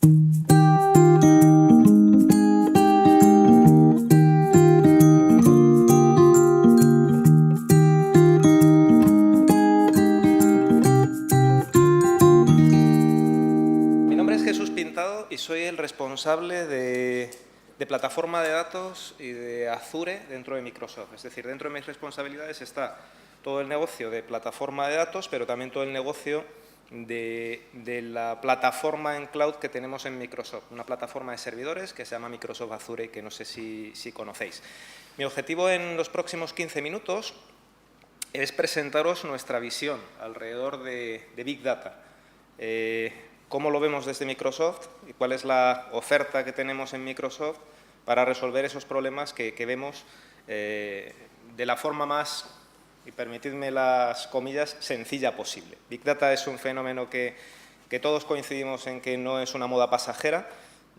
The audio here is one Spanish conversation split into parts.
Y soy el responsable de plataforma de datos y de Azure dentro de Microsoft. Es decir, dentro de mis responsabilidades está todo el negocio de plataforma de datos, pero también todo el negocio de la plataforma en cloud que tenemos en Microsoft, una plataforma de servidores que se llama Microsoft Azure, que no sé si conocéis. Mi objetivo en los próximos 15 minutos es presentaros nuestra visión alrededor de Big Data. Cómo lo vemos desde Microsoft y cuál es la oferta que tenemos en Microsoft para resolver esos problemas que vemos de la forma más, y permitidme las comillas, sencilla posible. Big Data es un fenómeno que todos coincidimos en que no es una moda pasajera.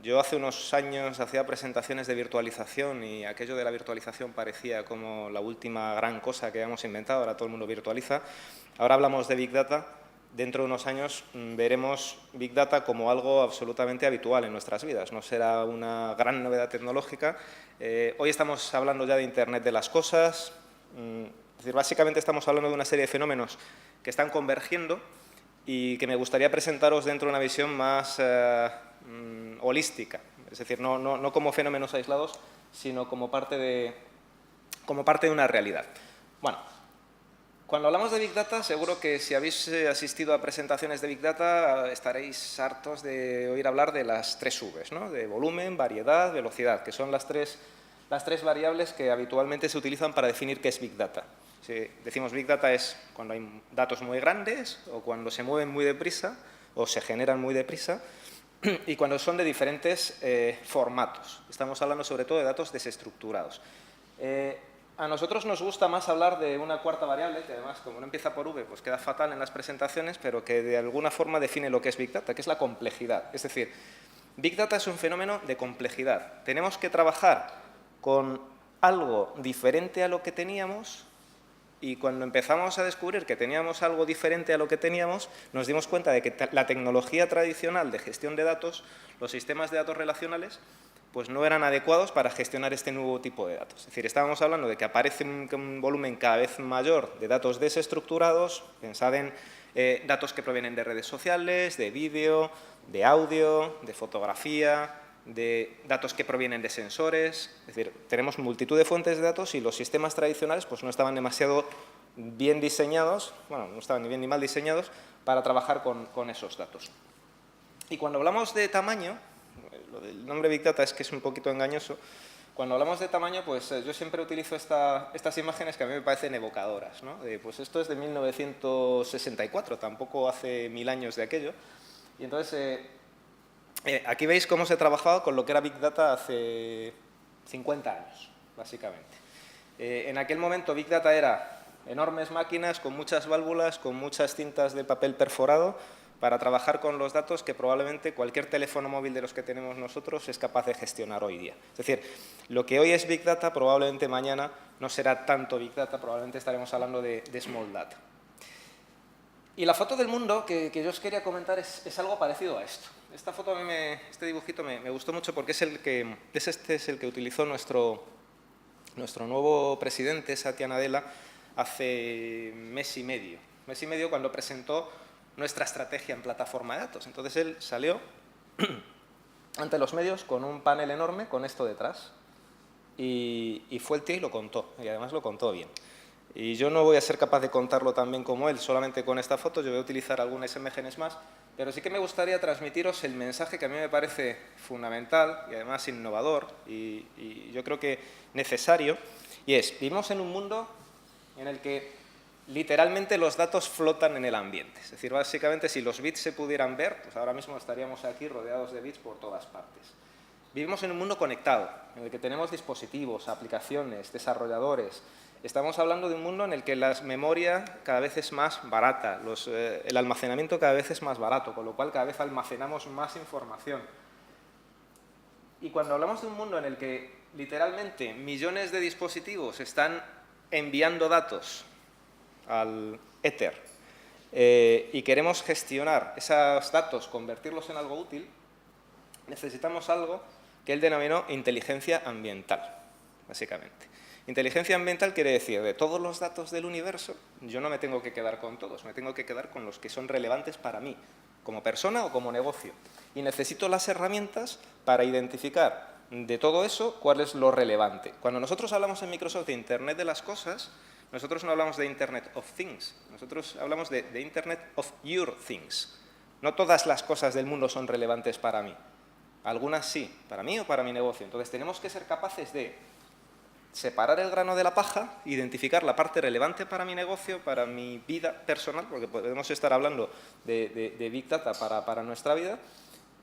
Yo hace unos años hacía presentaciones de virtualización y aquello de la virtualización parecía como la última gran cosa que habíamos inventado, ahora todo el mundo virtualiza. Ahora hablamos de Big Data. Dentro de unos años veremos Big Data como algo absolutamente habitual en nuestras vidas. No será una gran novedad tecnológica. Hoy estamos hablando ya de Internet de las cosas. Es decir, básicamente estamos hablando de una serie de fenómenos que están convergiendo y que me gustaría presentaros dentro de una visión más holística. Es decir, no como fenómenos aislados, sino como parte de una realidad. Bueno. Cuando hablamos de Big Data, seguro que si habéis asistido a presentaciones de Big Data estaréis hartos de oír hablar de las 3 Vs, ¿no? De volumen, variedad, velocidad, que son las tres variables que habitualmente se utilizan para definir qué es Big Data. Si decimos Big Data es cuando hay datos muy grandes o cuando se mueven muy deprisa o se generan muy deprisa y cuando son de diferentes formatos. Estamos hablando sobre todo de datos desestructurados. A nosotros nos gusta más hablar de una cuarta variable, que además, como no empieza por V, pues queda fatal en las presentaciones, pero que de alguna forma define lo que es Big Data, que es la complejidad. Es decir, Big Data es un fenómeno de complejidad. Tenemos que trabajar con algo diferente a lo que teníamos y cuando empezamos a descubrir que teníamos algo diferente a lo que teníamos, nos dimos cuenta de que la tecnología tradicional de gestión de datos, los sistemas de datos relacionales, pues no eran adecuados para gestionar este nuevo tipo de datos. Es decir, estábamos hablando de que aparece un volumen cada vez mayor de datos desestructurados, pensad en datos que provienen de redes sociales, de vídeo, de audio, de fotografía, de datos que provienen de sensores. Es decir, tenemos multitud de fuentes de datos y los sistemas tradicionales pues, no estaban demasiado bien diseñados, bueno, no estaban ni bien ni mal diseñados para trabajar con esos datos. Y cuando hablamos de tamaño, lo del nombre Big Data es que es un poquito engañoso. Cuando hablamos de tamaño, pues yo siempre utilizo estas imágenes que a mí me parecen evocadoras, ¿no? Pues esto es de 1964, tampoco hace 1000 años de aquello. Y entonces, aquí veis cómo se trabajaba con lo que era Big Data hace 50 años, básicamente. En aquel momento Big Data era enormes máquinas con muchas válvulas, con muchas cintas de papel perforado, para trabajar con los datos que probablemente cualquier teléfono móvil de los que tenemos nosotros es capaz de gestionar hoy día. Es decir, lo que hoy es Big Data, probablemente mañana no será tanto Big Data, probablemente estaremos hablando de Small Data. Y la foto del mundo que yo os quería comentar es algo parecido a esto. Esta foto, a mí este dibujito me gustó mucho porque este es el que utilizó nuestro nuevo presidente, Satya Nadella, hace mes y medio cuando presentó nuestra estrategia en plataforma de datos. Entonces él salió ante los medios con un panel enorme con esto detrás y fue el tío y lo contó, y además lo contó bien. Y yo no voy a ser capaz de contarlo tan bien como él, solamente con esta foto, yo voy a utilizar algunas imágenes más, pero sí que me gustaría transmitiros el mensaje que a mí me parece fundamental y además innovador y yo creo que necesario, y es, vivimos en un mundo en el que literalmente los datos flotan en el ambiente. Es decir, básicamente si los bits se pudieran ver, pues ahora mismo estaríamos aquí rodeados de bits por todas partes. Vivimos en un mundo conectado, en el que tenemos dispositivos, aplicaciones, desarrolladores. Estamos hablando de un mundo en el que la memoria cada vez es más barata, el almacenamiento cada vez es más barato, con lo cual cada vez almacenamos más información. Y cuando hablamos de un mundo en el que literalmente millones de dispositivos están enviando datos al éter y queremos gestionar esos datos, convertirlos en algo útil, necesitamos algo que él denominó inteligencia ambiental, básicamente. Inteligencia ambiental quiere decir, de todos los datos del universo, yo no me tengo que quedar con todos, me tengo que quedar con los que son relevantes para mí, como persona o como negocio. Y necesito las herramientas para identificar de todo eso cuál es lo relevante. Cuando nosotros hablamos en Microsoft de Internet de las cosas, nosotros no hablamos de Internet of Things, nosotros hablamos de Internet of Your Things. No todas las cosas del mundo son relevantes para mí. Algunas sí, para mí o para mi negocio. Entonces tenemos que ser capaces de separar el grano de la paja, identificar la parte relevante para mi negocio, para mi vida personal, porque podemos estar hablando de Big Data para nuestra vida,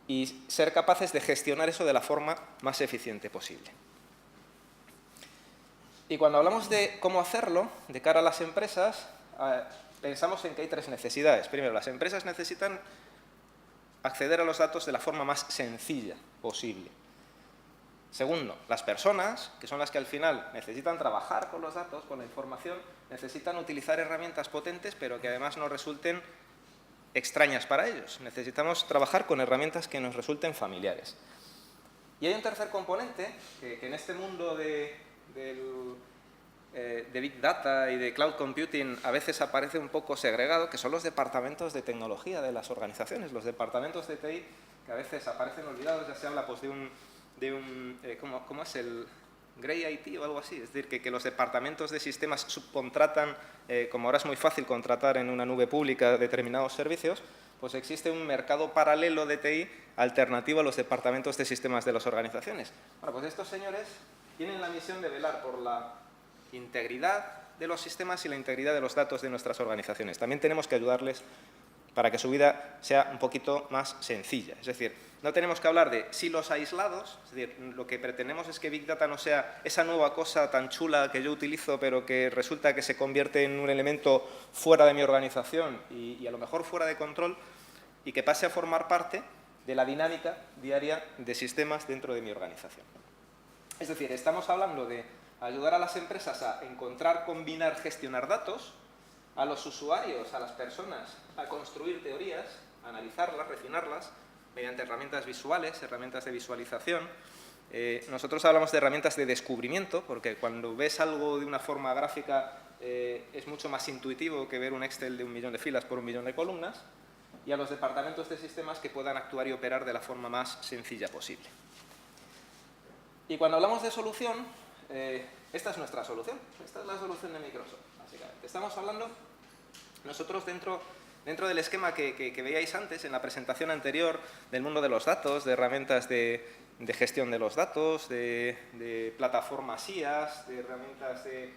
y ser capaces de gestionar eso de la forma más eficiente posible. Y cuando hablamos de cómo hacerlo, de cara a las empresas, pensamos en que hay tres necesidades. Primero, las empresas necesitan acceder a los datos de la forma más sencilla posible. Segundo, las personas, que son las que al final necesitan trabajar con los datos, con la información, necesitan utilizar herramientas potentes, pero que además no resulten extrañas para ellos. Necesitamos trabajar con herramientas que nos resulten familiares. Y hay un tercer componente que en este mundo de Big Data y de Cloud Computing a veces aparece un poco segregado, que son los departamentos de tecnología de las organizaciones, los departamentos de TI, que a veces aparecen olvidados. Ya se habla pues, ¿cómo es el Grey IT o algo así? Es decir, que los departamentos de sistemas subcontratan, como ahora es muy fácil contratar en una nube pública determinados servicios, pues existe un mercado paralelo de TI alternativo a los departamentos de sistemas de las organizaciones. Bueno, pues estos señores tienen la misión de velar por la integridad de los sistemas y la integridad de los datos de nuestras organizaciones. También tenemos que ayudarles para que su vida sea un poquito más sencilla. Es decir, no tenemos que hablar de silos aislados, es decir, lo que pretendemos es que Big Data no sea esa nueva cosa tan chula que yo utilizo, pero que resulta que se convierte en un elemento fuera de mi organización y a lo mejor fuera de control, y que pase a formar parte de la dinámica diaria de sistemas dentro de mi organización. Es decir, estamos hablando de ayudar a las empresas a encontrar, combinar, gestionar datos, a los usuarios, a las personas, a construir teorías, a analizarlas, refinarlas, mediante herramientas visuales, herramientas de visualización. Nosotros hablamos de herramientas de descubrimiento, porque cuando ves algo de una forma gráfica es mucho más intuitivo que ver un Excel de 1 millón de filas por 1 millón de columnas, y a los departamentos de sistemas que puedan actuar y operar de la forma más sencilla posible. Y cuando hablamos de solución, esta es nuestra solución, esta es la solución de Microsoft, básicamente. Estamos hablando, nosotros dentro del esquema que veíais antes en la presentación anterior del mundo de los datos, de herramientas de gestión de los datos, de plataformas IaaS, de herramientas de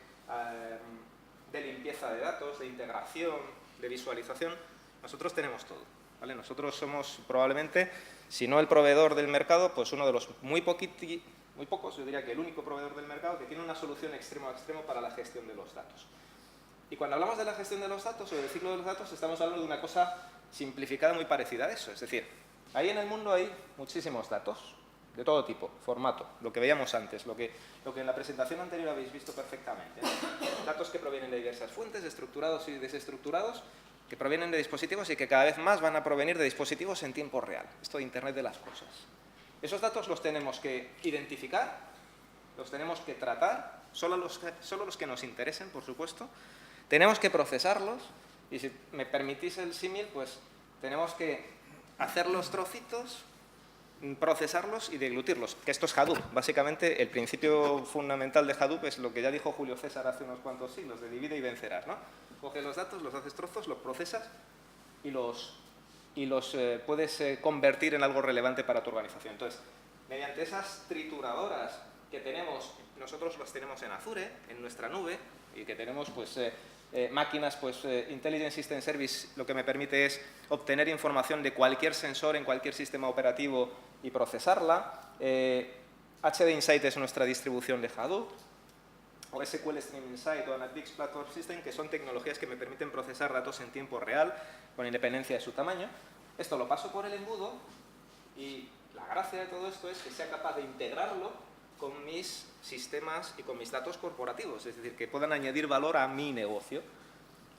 limpieza de datos, de integración, de visualización, nosotros tenemos todo, ¿vale? Nosotros somos probablemente, si no el proveedor del mercado, pues uno de los muy pocos, yo diría que el único proveedor del mercado que tiene una solución extremo a extremo para la gestión de los datos. Y cuando hablamos de la gestión de los datos o del ciclo de los datos, estamos hablando de una cosa simplificada muy parecida a eso. Es decir, ahí en el mundo hay muchísimos datos, de todo tipo, formato, lo que veíamos antes, lo que en la presentación anterior habéis visto perfectamente, ¿no? Datos que provienen de diversas fuentes, estructurados y desestructurados, que provienen de dispositivos y que cada vez más van a provenir de dispositivos en tiempo real. Esto de Internet de las cosas. Esos datos los tenemos que identificar, los tenemos que tratar, solo los que nos interesen, por supuesto. Tenemos que procesarlos y, si me permitís el símil, pues tenemos que hacer los trocitos, procesarlos y deglutirlos, que esto es Hadoop. Básicamente, el principio fundamental de Hadoop es lo que ya dijo Julio César hace unos cuantos siglos, de divide y vencerás, ¿no? Coges los datos, los haces trozos, los procesas y los puedes convertir en algo relevante para tu organización. Entonces, mediante esas trituradoras que tenemos, nosotros las tenemos en Azure, en nuestra nube, y que tenemos pues, máquinas, pues Intelligent System Service, lo que me permite es obtener información de cualquier sensor en cualquier sistema operativo y procesarla. HD Insight es nuestra distribución de Hadoop, o SQL Stream Insight o Analytics Platform System, que son tecnologías que me permiten procesar datos en tiempo real, con independencia de su tamaño. Esto lo paso por el embudo y la gracia de todo esto es que sea capaz de integrarlo con mis sistemas y con mis datos corporativos, es decir, que puedan añadir valor a mi negocio.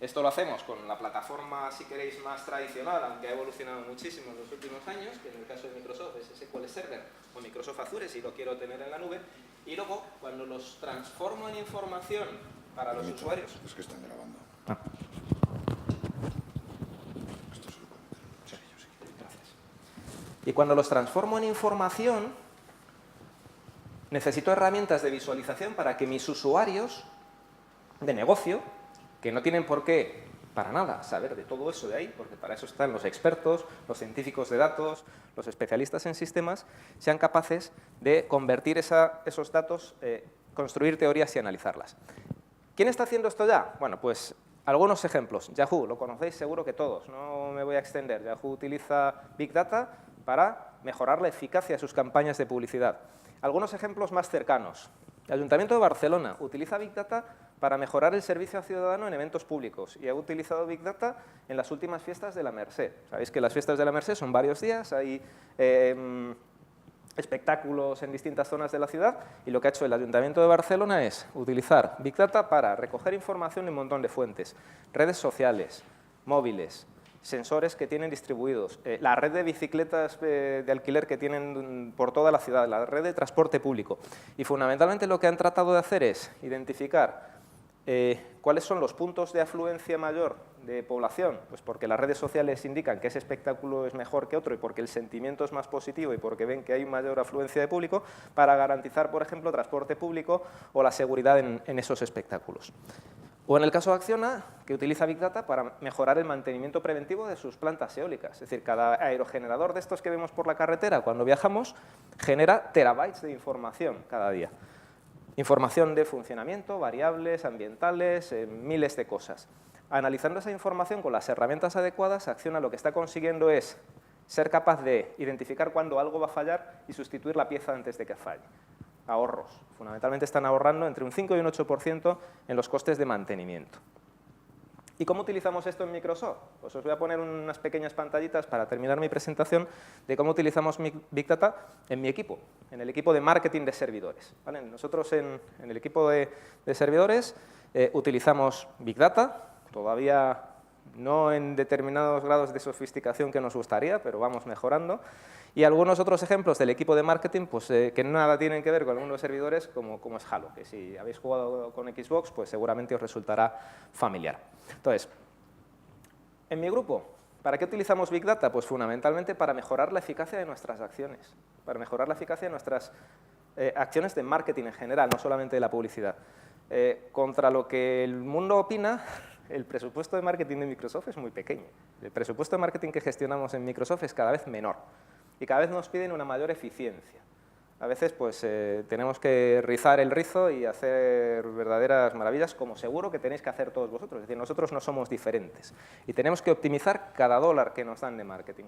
Esto lo hacemos con la plataforma, si queréis, más tradicional, aunque ha evolucionado muchísimo en los últimos años, que en el caso de Microsoft es SQL Server o Microsoft Azure, si lo quiero tener en la nube. Y luego, cuando los transformo en información para los usuarios... Es que están grabando. Esto se lo pueden meter en el sello, sí. Gracias. Y cuando los transformo en información, necesito herramientas de visualización para que mis usuarios de negocio, que no tienen por qué, para nada, saber de todo eso de ahí, porque para eso están los expertos, los científicos de datos, los especialistas en sistemas, sean capaces de convertir esos datos, construir teorías y analizarlas. ¿Quién está haciendo esto ya? Bueno, pues algunos ejemplos. Yahoo, lo conocéis seguro que todos, no me voy a extender. Yahoo utiliza Big Data para mejorar la eficacia de sus campañas de publicidad. Algunos ejemplos más cercanos. El Ayuntamiento de Barcelona utiliza Big Data para mejorar el servicio al ciudadano en eventos públicos y ha utilizado Big Data en las últimas fiestas de la Mercè. Sabéis que las fiestas de la Mercè son varios días, hay espectáculos en distintas zonas de la ciudad y lo que ha hecho el Ayuntamiento de Barcelona es utilizar Big Data para recoger información de un montón de fuentes, redes sociales, móviles, sensores que tienen distribuidos, la red de bicicletas de alquiler que tienen por toda la ciudad, la red de transporte público. Y fundamentalmente lo que han tratado de hacer es identificar cuáles son los puntos de afluencia mayor de población, pues porque las redes sociales indican que ese espectáculo es mejor que otro y porque el sentimiento es más positivo y porque ven que hay mayor afluencia de público, para garantizar, por ejemplo, transporte público o la seguridad en esos espectáculos. O en el caso de Acciona, que utiliza Big Data para mejorar el mantenimiento preventivo de sus plantas eólicas. Es decir, cada aerogenerador de estos que vemos por la carretera cuando viajamos genera terabytes de información cada día. Información de funcionamiento, variables, ambientales, miles de cosas. Analizando esa información con las herramientas adecuadas, Acciona lo que está consiguiendo es ser capaz de identificar cuándo algo va a fallar y sustituir la pieza antes de que falle. Ahorros. Fundamentalmente están ahorrando entre un 5 y un 8% en los costes de mantenimiento. ¿Y cómo utilizamos esto en Microsoft? Pues os voy a poner unas pequeñas pantallitas para terminar mi presentación de cómo utilizamos Big Data en mi equipo, en el equipo de marketing de servidores. ¿Vale? Nosotros en el equipo de servidores utilizamos Big Data, todavía no en determinados grados de sofisticación que nos gustaría, pero vamos mejorando. Y algunos otros ejemplos del equipo de marketing pues, que nada tienen que ver con algunos servidores, como es Halo, que si habéis jugado con Xbox, pues seguramente os resultará familiar. Entonces, en mi grupo, ¿para qué utilizamos Big Data? Pues fundamentalmente para mejorar la eficacia de nuestras acciones, para mejorar la eficacia de nuestras acciones de marketing en general, no solamente de la publicidad. Contra lo que el mundo opina, el presupuesto de marketing de Microsoft es muy pequeño. El presupuesto de marketing que gestionamos en Microsoft es cada vez menor. Y cada vez nos piden una mayor eficiencia. A veces pues, tenemos que rizar el rizo y hacer verdaderas maravillas, como seguro que tenéis que hacer todos vosotros. Es decir, nosotros no somos diferentes. Y tenemos que optimizar cada dólar que nos dan de marketing.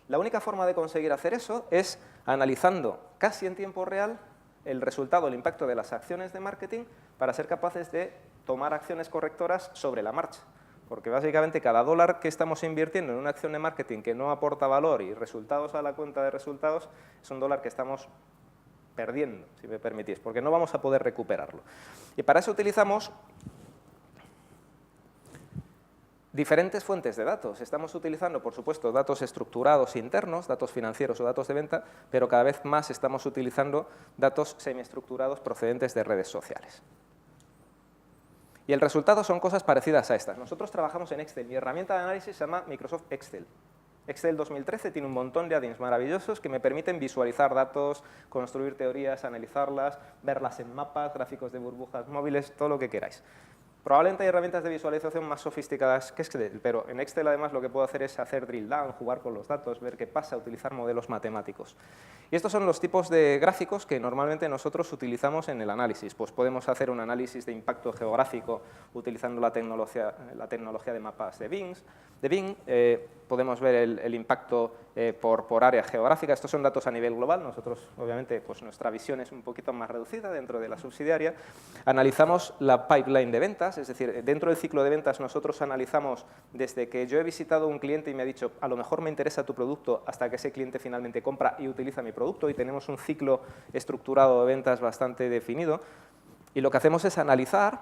La única forma de conseguir hacer eso es analizando casi en tiempo real el resultado, el impacto de las acciones de marketing para ser capaces de tomar acciones correctoras sobre la marcha. Porque básicamente cada dólar que estamos invirtiendo en una acción de marketing que no aporta valor y resultados a la cuenta de resultados es un dólar que estamos perdiendo, si me permitís, porque no vamos a poder recuperarlo. Y para eso utilizamos diferentes fuentes de datos. Estamos utilizando, por supuesto, datos estructurados internos, datos financieros o datos de venta, pero cada vez más estamos utilizando datos semiestructurados procedentes de redes sociales. Y el resultado son cosas parecidas a estas. Nosotros trabajamos en Excel. Mi herramienta de análisis se llama Microsoft Excel. Excel 2013 tiene un montón de add-ins maravillosos que me permiten visualizar datos, construir teorías, analizarlas, verlas en mapas, gráficos de burbujas móviles, todo lo que queráis. Probablemente hay herramientas de visualización más sofisticadas que Excel, pero en Excel además lo que puedo hacer es hacer drill down, jugar con los datos, ver qué pasa, utilizar modelos matemáticos. Y estos son los tipos de gráficos que normalmente nosotros utilizamos en el análisis. Pues podemos hacer un análisis de impacto geográfico utilizando la tecnología de mapas de Bing. Podemos ver el impacto por área geográfica. Estos son datos a nivel global. Nosotros, obviamente, pues nuestra visión es un poquito más reducida dentro de la subsidiaria. Analizamos la pipeline de ventas, es decir, dentro del ciclo de ventas nosotros analizamos desde que yo he visitado a un cliente y me ha dicho a lo mejor me interesa tu producto hasta que ese cliente finalmente compra y utiliza mi producto, y tenemos un ciclo estructurado de ventas bastante definido. Y lo que hacemos es analizar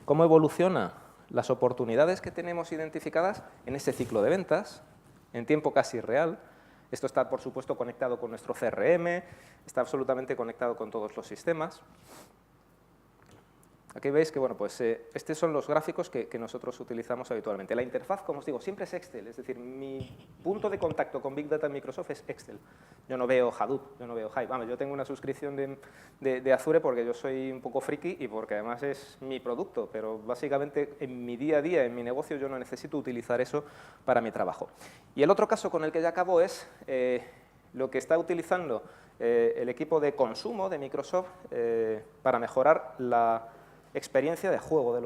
cómo evoluciona las oportunidades que tenemos identificadas en ese ciclo de ventas, en tiempo casi real. Esto está, por supuesto, conectado con nuestro CRM, está absolutamente conectado con todos los sistemas. Aquí veis que, bueno, pues estos son los gráficos que nosotros utilizamos habitualmente. La interfaz, como os digo, siempre es Excel, es decir, mi punto de contacto con Big Data en Microsoft es Excel. Yo no veo Hadoop, yo no veo Hive. Vamos, yo tengo una suscripción de Azure porque yo soy un poco friki y porque además es mi producto, pero básicamente en mi día a día, en mi negocio, yo no necesito utilizar eso para mi trabajo. Y el otro caso con el que ya acabo es lo que está utilizando el equipo de consumo de Microsoft para mejorar la experiencia de juego de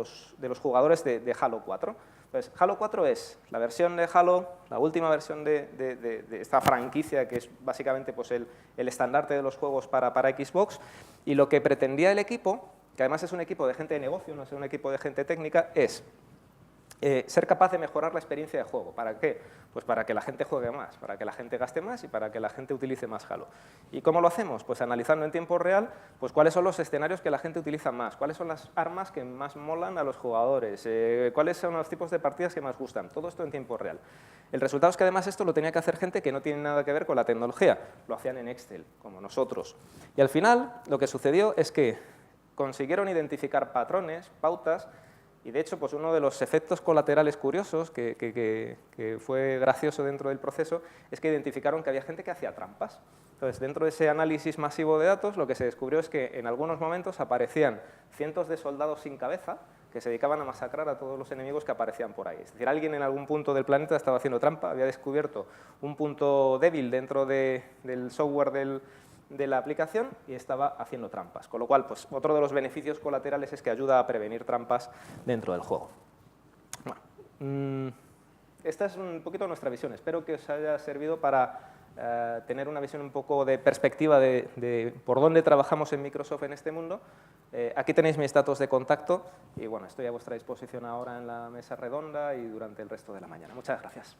los jugadores de Halo 4. Pues Halo 4 es la versión de Halo, la última versión de esta franquicia que es básicamente pues, el estandarte de los juegos para Xbox, y lo que pretendía el equipo, que además es un equipo de gente de negocio, no es un equipo de gente técnica, es ser capaz de mejorar la experiencia de juego. ¿Para qué? Pues para que la gente juegue más, para que la gente gaste más y para que la gente utilice más Halo. ¿Y cómo lo hacemos? Pues analizando en tiempo real pues cuáles son los escenarios que la gente utiliza más, cuáles son las armas que más molan a los jugadores, cuáles son los tipos de partidas que más gustan. Todo esto en tiempo real. El resultado es que además esto lo tenía que hacer gente que no tiene nada que ver con la tecnología. Lo hacían en Excel, como nosotros. Y al final lo que sucedió es que consiguieron identificar patrones, pautas. Y de hecho, pues uno de los efectos colaterales curiosos que fue gracioso dentro del proceso es que identificaron que había gente que hacía trampas. Entonces, dentro de ese análisis masivo de datos, lo que se descubrió es que en algunos momentos aparecían cientos de soldados sin cabeza que se dedicaban a masacrar a todos los enemigos que aparecían por ahí. Es decir, alguien en algún punto del planeta estaba haciendo trampa, había descubierto un punto débil dentro del software de la aplicación y estaba haciendo trampas. Con lo cual, pues, otro de los beneficios colaterales es que ayuda a prevenir trampas dentro del juego. Bueno, esta es un poquito nuestra visión. Espero que os haya servido para tener una visión un poco de perspectiva de por dónde trabajamos en Microsoft en este mundo. Aquí tenéis mis datos de contacto y bueno, estoy a vuestra disposición ahora en la mesa redonda y durante el resto de la mañana. Muchas gracias.